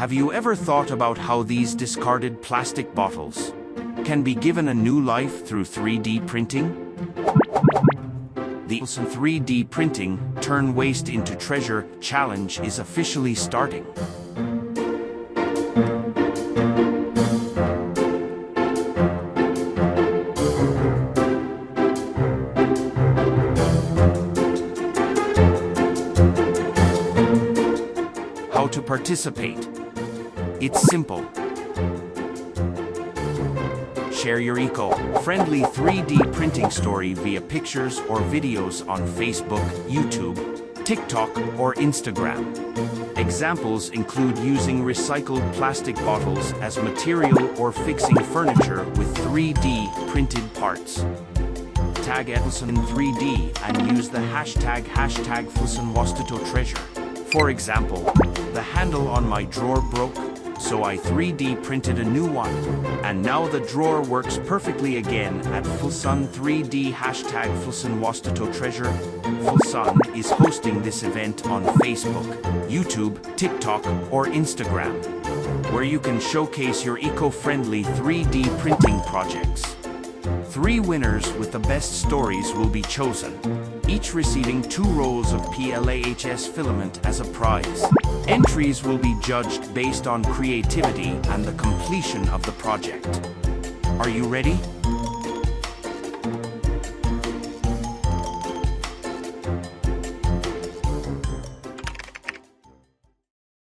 Have you ever thought about how these discarded plastic bottles can be given a new life through 3D printing? The 3D Printing Turn Waste into Treasure challenge is officially starting. How to participate? It's simple. Share your eco-friendly 3D printing story via pictures or videos on Facebook, YouTube, TikTok, or Instagram. Examples include using recycled plastic bottles as material or fixing furniture with 3D printed parts. Tag Fusan in 3D and use the hashtag #FusanWastoTreasure. For example, the handle on my drawer broke, so I 3D printed a new one, and now the drawer works perfectly again at Fusan 3D #FusanWastoTreasure. Fusan is hosting this event on Facebook, YouTube, TikTok, or Instagram, where you can showcase your eco-friendly 3D printing projects. 3 winners with the best stories will be chosen, each receiving 2 rolls of PLAHS filament as a prize. Entries will be judged based on creativity and the completion of the project. Are you ready?